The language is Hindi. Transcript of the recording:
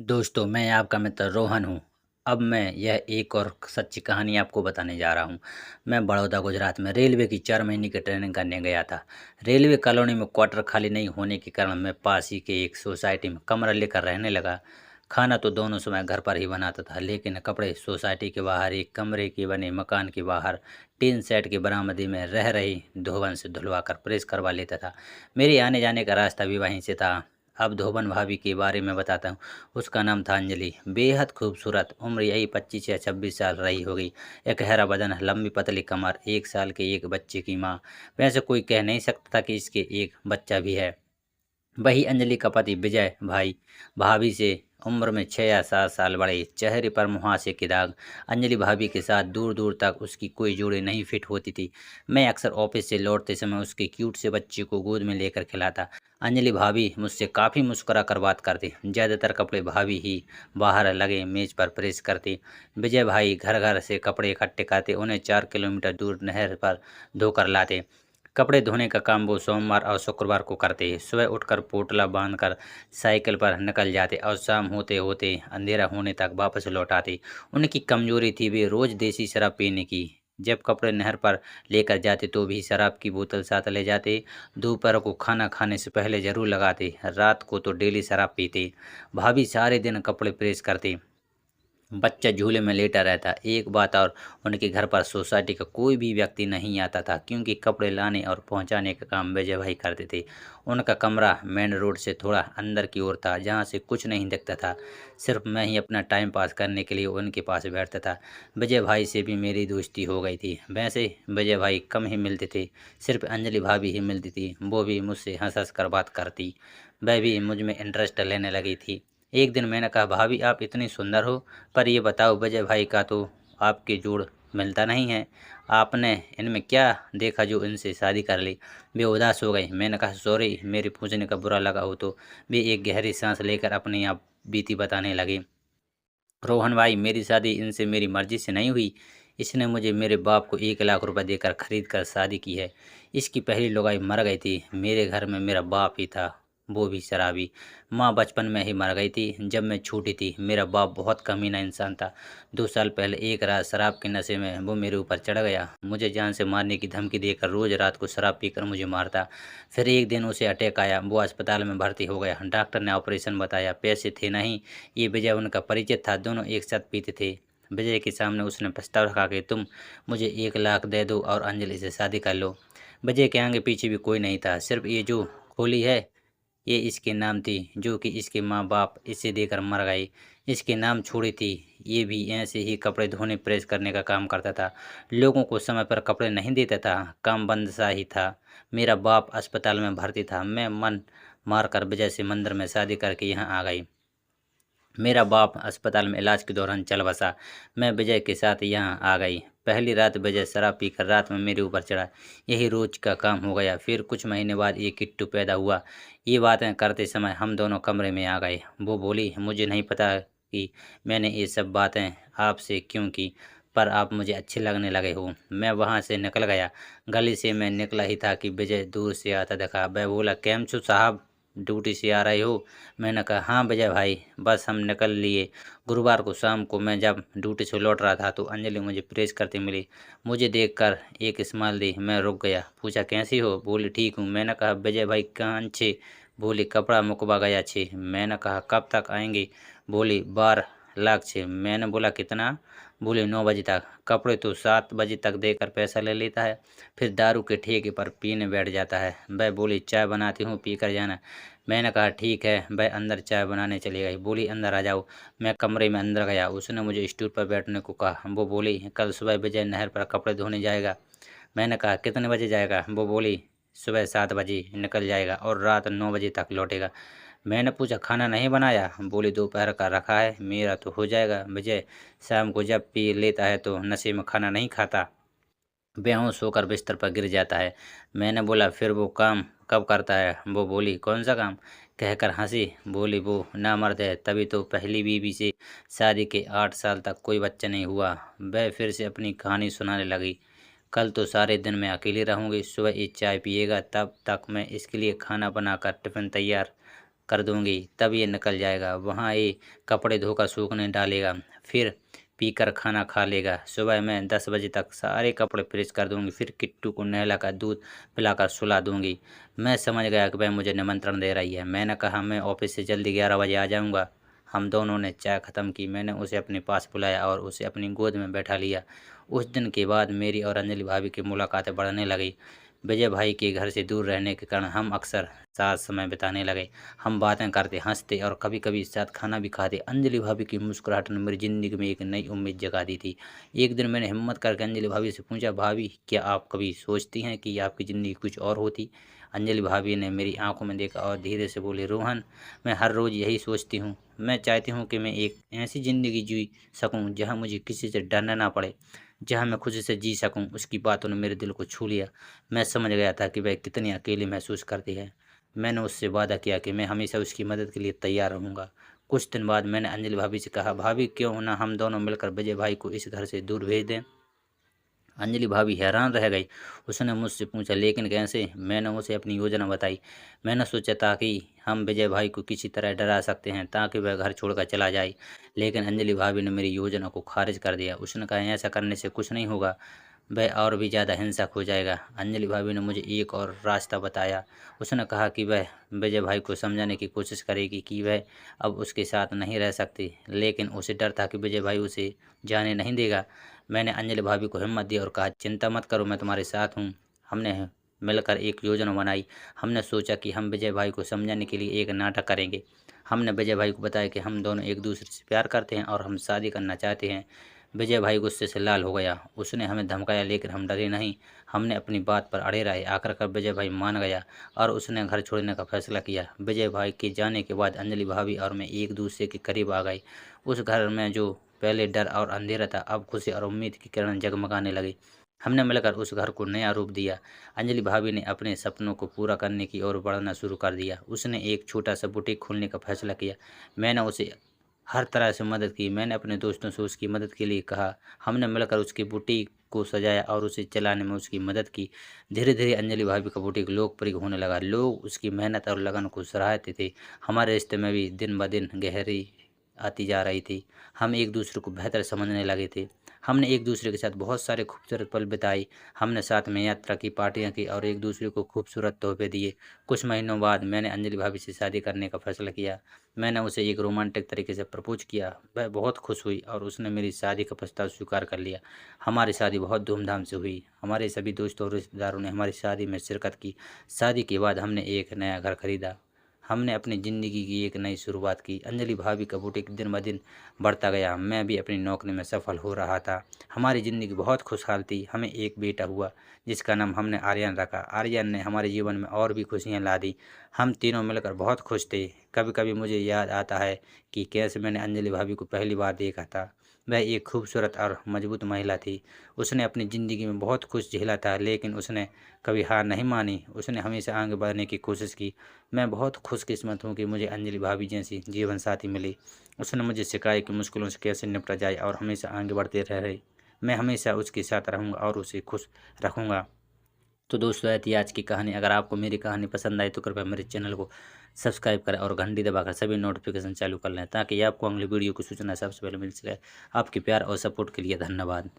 दोस्तों, मैं आपका मित्र रोहन हूँ। अब मैं यह एक और सच्ची कहानी आपको बताने जा रहा हूँ। मैं बड़ौदा, गुजरात में रेलवे की 4 महीने की ट्रेनिंग करने गया था। रेलवे कॉलोनी में क्वार्टर खाली नहीं होने के कारण मैं पास ही के एक सोसाइटी में कमरा लेकर रहने लगा। खाना तो दोनों समय घर पर ही बनाता था, लेकिन कपड़े सोसाइटी के बाहर एक कमरे के बने मकान के बाहर टीन सेट के बरामदे में रह रही धोबन से धुलवा कर प्रेस करवा लेता था। मेरे आने जाने का रास्ता भी वहीं से था। अब धोबन भाभी के बारे में बताता हूँ। उसका नाम था अंजलि। बेहद खूबसूरत, उम्र यही 25 या 26 साल रही होगी। एक गहरा बदन, लंबी पतली कमर, 1 साल के एक बच्चे की माँ। वैसे कोई कह नहीं सकता था कि इसके एक बच्चा भी है। वही अंजलि का पति विजय भाई, भाभी से उम्र में 6 या 7 साल बड़े, चेहरे पर मुहासे के दाग। अंजलि भाभी के साथ दूर दूर तक उसकी कोई जोड़ी नहीं फिट होती थी। मैं अक्सर ऑफिस से लौटते समय उसके क्यूट से बच्चे को गोद में लेकर खिलाता। अंजलि भाभी मुझसे काफ़ी मुस्कुरा कर बात करती। ज़्यादातर कपड़े भाभी ही बाहर लगे मेज पर प्रेस करती। विजय भाई घर घर से कपड़े इकट्ठे करते, उन्हें 4 किलोमीटर दूर नहर पर धोकर लाते। कपड़े धोने का काम वो सोमवार और शुक्रवार को करते। सुबह उठकर पोटला बांधकर साइकिल पर निकल जाते और शाम होते होते अंधेरा होने तक वापस लौट आते। उनकी कमजोरी थी वे रोज देसी शराब पीने की। जब कपड़े नहर पर लेकर जाते तो भी शराब की बोतल साथ ले जाते। दोपहर को खाना खाने से पहले जरूर लगाते। रात को तो डेली शराब पीते। भाभी सारे दिन कपड़े प्रेस करते। बच्चा झूले में लेटा रहता। एक बात और, उनके घर पर सोसाइटी का कोई भी व्यक्ति नहीं आता था, क्योंकि कपड़े लाने और पहुंचाने का काम विजय भाई करते थे। उनका कमरा मेन रोड से थोड़ा अंदर की ओर था, जहां से कुछ नहीं दिखता था। सिर्फ मैं ही अपना टाइम पास करने के लिए उनके पास बैठता था। विजय भाई से भी मेरी दोस्ती हो गई थी। वैसे विजय भाई कम ही मिलते थे, सिर्फ अंजलि भाभी ही मिलती थी। वो भी मुझसे हंस हंस कर बात करती। वह भी मुझ में इंटरेस्ट लेने लगी थी। एक दिन मैंने कहा, भाभी आप इतनी सुंदर हो, पर ये बताओ विजय भाई का तो आपके जोड़ मिलता नहीं है। आपने इनमें क्या देखा जो इनसे शादी कर ली? वे उदास हो गई। मैंने कहा, सॉरी, मेरे पूछने का बुरा लगा हो तो। वे एक गहरी सांस लेकर अपने आप बीती बताने लगे। रोहन भाई, मेरी शादी इनसे मेरी मर्जी से नहीं हुई। इसने मुझे मेरे बाप को 1 लाख रुपए देकर खरीद कर शादी की है। इसकी पहली लुगाई मर गई थी। मेरे घर में मेरा बाप ही था, वो भी शराबी। माँ बचपन में ही मर गई थी जब मैं छोटी थी। मेरा बाप बहुत कमीना इंसान था। 2 साल पहले एक रात शराब के नशे में वो मेरे ऊपर चढ़ गया। मुझे जान से मारने की धमकी देकर रोज रात को शराब पीकर मुझे मारता। फिर एक दिन उसे अटैक आया। वो अस्पताल में भर्ती हो गया। डॉक्टर ने ऑपरेशन बताया, पैसे थे नहीं। ये विजय उनका परिचित था, दोनों एक साथ पीते थे। विजय के सामने उसने प्रस्ताव रखा कि तुम मुझे 1 लाख दे दो और अंजलि से शादी कर लो। विजय के आगे पीछे भी कोई नहीं था, सिर्फ ये जो खोली है ये इसके नाम थी, जो कि इसके माँ बाप इसे देकर मर गए। इसके नाम छोड़ी थी। ये भी ऐसे ही कपड़े धोने प्रेस करने का काम करता था। लोगों को समय पर कपड़े नहीं देता था, काम बंद सा ही था। मेरा बाप अस्पताल में भर्ती था। मैं मन मार कर विजय से मंदिर में शादी करके यहाँ आ गई। मेरा बाप अस्पताल में इलाज के दौरान चल बसा। मैं विजय के साथ यहाँ आ गई। पहली रात विजय शराब पीकर रात में मेरे ऊपर चढ़ा। यही रोज का काम हो गया। फिर कुछ महीने बाद ये किट्टू पैदा हुआ। ये बातें करते समय हम दोनों कमरे में आ गए। वो बोली, मुझे नहीं पता कि मैंने ये सब बातें आपसे क्यों की, पर आप मुझे अच्छे लगने लगे हो। मैं वहाँ से निकल गया। गली से मैं निकला ही था कि विजय दूर से आता देखा। वह बोला, केम छो साहब, ड्यूटी से आ रहे हो? मैंने कहा, हाँ विजय भाई, बस हम निकल लिए। गुरुवार को शाम को मैं जब ड्यूटी से लौट रहा था तो अंजलि मुझे प्रेस करती मिली। मुझे देखकर एक स्माइल दी। मैं रुक गया। पूछा, कैसी हो? बोली, ठीक हूँ। मैंने कहा, विजय भाई कहाँ छे? बोली, कपड़ा मुकवा गया छे। मैंने कहा, कब तक आएंगे? बोली, 12 लाख छे। मैंने बोला, कितना? बोली, 9 बजे तक। कपड़े तो 7 बजे तक देकर पैसा ले लेता है, फिर दारू के ठेके पर पीने बैठ जाता है। वह बोली, चाय बनाती हूँ, पी कर जाना। मैंने कहा, ठीक है। वह अंदर चाय बनाने चली गई। बोली, अंदर आ जाओ। मैं कमरे में अंदर गया। उसने मुझे स्टूल पर बैठने को कहा। वो बोली, कल सुबह विजय नहर पर कपड़े धोने जाएगा। मैंने कहा, कितने बजे जाएगा? वो बोली, सुबह 7 बजे निकल जाएगा और रात 9 बजे तक लौटेगा। मैंने पूछा, खाना नहीं बनाया? बोली, दोपहर का रखा है, मेरा तो हो जाएगा। विजय शाम को जब पी लेता है तो नशे में खाना नहीं खाता, बेहोश होकर बिस्तर पर गिर जाता है। मैंने बोला, फिर वो काम कब करता है? वो बोली, कौन सा काम? कहकर हंसी। बोली, वो नामर्द है, तभी तो पहली बीवी से शादी के 8 साल तक कोई बच्चा नहीं हुआ। वह फिर से अपनी कहानी सुनाने लगी। कल तो सारे दिन मैं अकेली रहूंगी। सुबह ये चाय पिएगा, तब तक मैं इसके लिए खाना बनाकर टिफिन तैयार कर दूंगी तब ये निकल जाएगा। वहाँ ये कपड़े धोकर सूखने डालेगा, फिर पीकर खाना खा लेगा। सुबह मैं 10 बजे तक सारे कपड़े प्रेस कर दूंगी, फिर किट्टू को नहलाकर दूध पिलाकर सुला दूंगी। मैं समझ गया कि वह मुझे निमंत्रण दे रही है। मैंने कहा मैं ऑफिस से जल्दी 11 बजे आ जाऊंगा। हम दोनों ने चाय ख़त्म की। मैंने उसे अपने पास बुलाया और उसे अपनी गोद में बैठा लिया। उस दिन के बाद मेरी और अंजलि भाभी की मुलाकातें बढ़ने लगी। विजय भाई के घर से दूर रहने के कारण हम अक्सर साथ समय बिताने लगे। हम बातें करते, हंसते और कभी कभी साथ खाना भी खाते। अंजलि भाभी की मुस्कुराहट ने मेरी ज़िंदगी में एक नई उम्मीद जगा दी थी। एक दिन मैंने हिम्मत करके अंजलि भाभी से पूछा, भाभी क्या आप कभी सोचती हैं कि आपकी ज़िंदगी कुछ और होती? अंजलि भाभी ने मेरी आंखों में देखा और धीरे से बोली, रोहन, मैं हर रोज़ यही सोचती हूँ। मैं चाहती हूँ कि मैं एक ऐसी ज़िंदगी जी सकूँ जहाँ मुझे किसी से डरना ना पड़े, जहाँ मैं खुशी से जी सकूँ। उसकी बातों ने मेरे दिल को छू लिया। मैं समझ गया था कि वह कितनी अकेली महसूस करती है। मैंने उससे वादा किया कि मैं हमेशा उसकी मदद के लिए तैयार रहूँगा। कुछ दिन बाद मैंने अंजलि भाभी से कहा, भाभी क्यों ना हम दोनों मिलकर विजय भाई को इस घर से दूर भेज दें? अंजलि भाभी हैरान रह गई। उसने मुझसे पूछा, लेकिन कैसे? मैंने उसे अपनी योजना बताई। मैंने सोचा था कि हम विजय भाई को किसी तरह डरा सकते हैं ताकि वह घर छोड़कर चला जाए। लेकिन अंजलि भाभी ने मेरी योजना को खारिज कर दिया। उसने कहा, ऐसा करने से कुछ नहीं होगा, वह और भी ज़्यादा हिंसक हो जाएगा। अंजलि भाभी ने मुझे एक और रास्ता बताया। उसने कहा कि वह विजय भाई को समझाने की कोशिश करेगी कि वह अब उसके साथ नहीं रह सकती, लेकिन उसे डर था कि विजय भाई उसे जाने नहीं देगा। मैंने अंजलि भाभी को हिम्मत दी और कहा, चिंता मत करो, मैं तुम्हारे साथ हूँ। हमने मिलकर एक योजना बनाई। हमने सोचा कि हम विजय भाई को समझाने के लिए एक नाटक करेंगे। हमने विजय भाई को बताया कि हम दोनों एक दूसरे से प्यार करते हैं और हम शादी करना चाहते हैं। विजय भाई गुस्से से लाल हो गया। उसने हमें धमकाया, लेकिन हम डरे नहीं। हमने अपनी बात पर अड़े रहे। आखिरकार विजय भाई मान गया और उसने घर छोड़ने का फैसला किया। विजय भाई के जाने के बाद अंजलि भाभी और मैं एक दूसरे के करीब आ गए। उस घर में जो पहले डर और अंधेरा था, अब खुशी और उम्मीद की किरण जगमगाने लगी। हमने मिलकर उस घर को नया रूप दिया। अंजलि भाभी ने अपने सपनों को पूरा करने की ओर बढ़ना शुरू कर दिया। उसने एक छोटा सा बुटीक खोलने का फैसला किया। मैंने उसे हर तरह से मदद की। मैंने अपने दोस्तों से उसकी मदद के लिए कहा। हमने मिलकर उसकी बुटीक को सजाया और उसे चलाने में उसकी मदद की। धीरे धीरे अंजलि भाभी का बुटीक लोकप्रिय होने लगा। लोग उसकी मेहनत और लगन को सराहते थे। हमारे रिश्ते में भी दिन ब दिन गहरी आती जा रही थी। हम एक दूसरे को बेहतर समझने लगे थे। हमने एक दूसरे के साथ बहुत सारे खूबसूरत पल बिताए। हमने साथ में यात्रा की, पार्टियां की और एक दूसरे को खूबसूरत तोहफे दिए। कुछ महीनों बाद मैंने अंजलि भाभी से शादी करने का फैसला किया। मैंने उसे एक रोमांटिक तरीके से प्रपोज किया। वह बहुत खुश हुई और उसने मेरी शादी का प्रस्ताव स्वीकार कर लिया। हमारी शादी बहुत धूमधाम से हुई। हमारे सभी दोस्तों और रिश्तेदारों ने हमारी शादी में शिरकत की। शादी के बाद हमने एक नया घर खरीदा। हमने अपनी ज़िंदगी की एक नई शुरुआत की। अंजलि भाभी का बुटीक दिन ब दिन बढ़ता गया। मैं भी अपनी नौकरी में सफल हो रहा था। हमारी ज़िंदगी बहुत खुशहाल थी। हमें एक बेटा हुआ जिसका नाम हमने आर्यन रखा। आर्यन ने हमारे जीवन में और भी खुशियाँ ला दी। हम तीनों मिलकर बहुत खुश थे। कभी कभी मुझे याद आता है कि कैसे मैंने अंजलि भाभी को पहली बार देखा था। वह एक खूबसूरत और मजबूत महिला थी। उसने अपनी ज़िंदगी में बहुत कुछ झेला था, लेकिन उसने कभी हार नहीं मानी। उसने हमेशा आगे बढ़ने की कोशिश की। मैं बहुत खुशकिस्मत हूँ कि मुझे अंजलि भाभी जैसी जीवन साथी मिली। उसने मुझे सिखाया कि मुश्किलों से कैसे निपटा जाए और हमेशा आगे बढ़ते रहे। मैं हमेशा उसके साथ रहूँगा और उसे खुश रखूँगा। तो दोस्तों, यह थी आज की कहानी। अगर आपको मेरी कहानी पसंद आई तो कृपया मेरे चैनल को सब्सक्राइब करें और घंटी दबाकर सभी नोटिफिकेशन चालू कर लें ताकि आपको अगली वीडियो की सूचना सबसे पहले मिल सके। आपके प्यार और सपोर्ट के लिए धन्यवाद।